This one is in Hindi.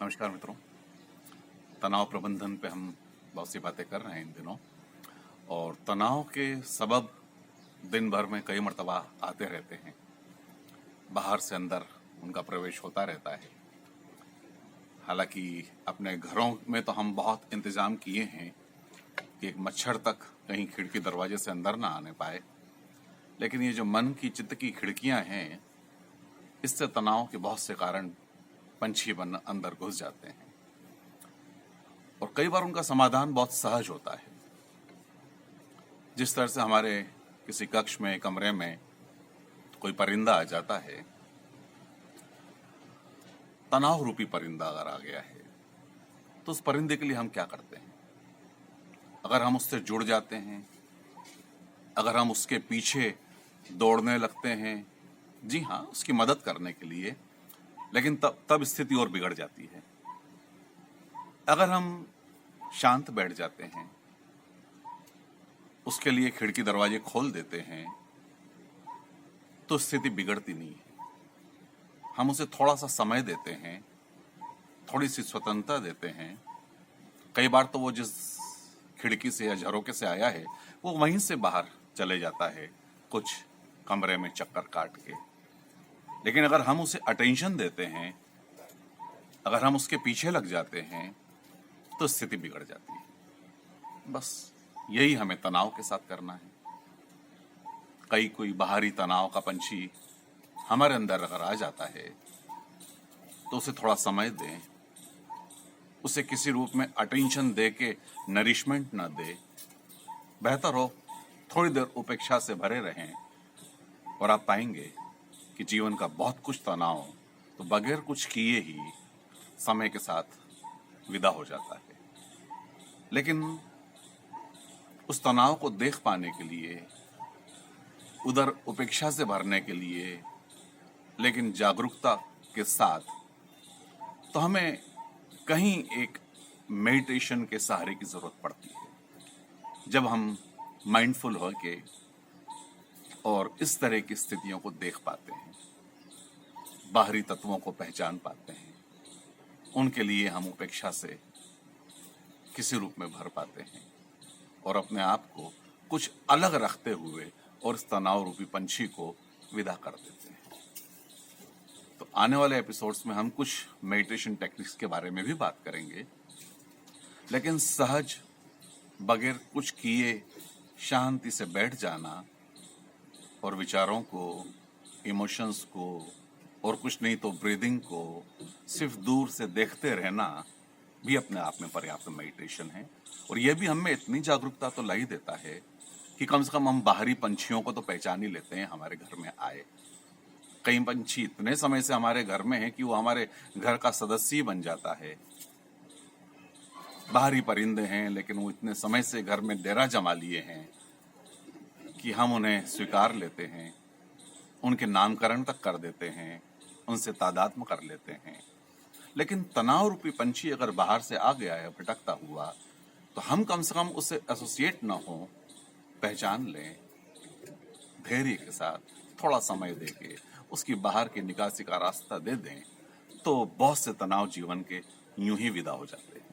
नमस्कार मित्रों। तनाव प्रबंधन पे हम बहुत सी बातें कर रहे हैं इन दिनों। और तनाव के सबब दिन भर में कई मर्तबा आते रहते हैं, बाहर से अंदर उनका प्रवेश होता रहता है। हालांकि अपने घरों में तो हम बहुत इंतजाम किए हैं कि एक मच्छर तक कहीं खिड़की दरवाजे से अंदर ना आने पाए, लेकिन ये जो मन की चित्त की खिड़कियां हैं, इससे तनाव के बहुत से कारण पंछी बन अंदर घुस जाते हैं। और कई बार उनका समाधान बहुत सहज होता है। जिस तरह से हमारे किसी कक्ष में, कमरे में कोई परिंदा आ जाता है, तनाव रूपी परिंदा अगर आ गया है, तो उस परिंदे के लिए हम क्या करते हैं? अगर हम उससे जुड़ जाते हैं, अगर हम उसके पीछे दौड़ने लगते हैं, जी हाँ, उसकी मदद करने के लिए, लेकिन तब स्थिति और बिगड़ जाती है। अगर हम शांत बैठ जाते हैं, उसके लिए खिड़की दरवाजे खोल देते हैं, तो स्थिति बिगड़ती नहीं है। हम उसे थोड़ा सा समय देते हैं, थोड़ी सी स्वतंत्रता देते हैं। कई बार तो वो जिस खिड़की से या झरोके से आया है, वो वहीं से बाहर चले जाता है, कुछ कमरे में चक्कर काट के। लेकिन अगर हम उसे अटेंशन देते हैं, अगर हम उसके पीछे लग जाते हैं, तो स्थिति बिगड़ जाती है। बस यही हमें तनाव के साथ करना है। कोई बाहरी तनाव का पंछी हमारे अंदर अगर आ जाता है, तो उसे थोड़ा समय दें, उसे किसी रूप में अटेंशन दे के नरिशमेंट ना दे। बेहतर हो थोड़ी देर उपेक्षा से भरे रहें, और आप पाएंगे कि जीवन का बहुत कुछ तनाव तो बगैर कुछ किए ही समय के साथ विदा हो जाता है। लेकिन उस तनाव को देख पाने के लिए, उधर उपेक्षा से भरने के लिए, लेकिन जागरूकता के साथ, तो हमें कहीं एक मेडिटेशन के सहारे की जरूरत पड़ती है। जब हम माइंडफुल होके और इस तरह की स्थितियों को देख पाते हैं, बाहरी तत्वों को पहचान पाते हैं, उनके लिए हम उपेक्षा से किसी रूप में भर पाते हैं और अपने आप को कुछ अलग रखते हुए और इस तनाव रूपी पंछी को विदा कर देते हैं। तो आने वाले एपिसोड्स में हम कुछ मेडिटेशन टेक्निक्स के बारे में भी बात करेंगे, लेकिन सहज, बगैर कुछ किए शांति से बैठ जाना और विचारों को, इमोशंस को, और कुछ नहीं तो ब्रीदिंग को सिर्फ दूर से देखते रहना भी अपने आप में पर्याप्त मेडिटेशन है। और यह भी हमें इतनी जागरूकता तो ला ही देता है कि कम से कम हम बाहरी पंछियों को तो पहचान ही लेते हैं हमारे घर में आए। कई पंछी इतने समय से हमारे घर में हैं कि वो हमारे घर का सदस्य ही बन जाता है। बाहरी परिंदे हैं, लेकिन वो इतने समय से घर में डेरा जमा लिए हैं कि हम उन्हें स्वीकार लेते हैं, उनके नामकरण तक कर देते हैं, उनसे तादात्म्य कर लेते हैं। लेकिन तनाव रूपी पंछी अगर बाहर से आ गया है भटकता हुआ, तो हम कम से कम उससे एसोसिएट ना हो, पहचान लें, धैर्य के साथ थोड़ा समय देके उसकी बाहर की निकासी का रास्ता दे दें, तो बहुत से तनाव जीवन के यूं ही विदा हो जाते हैं।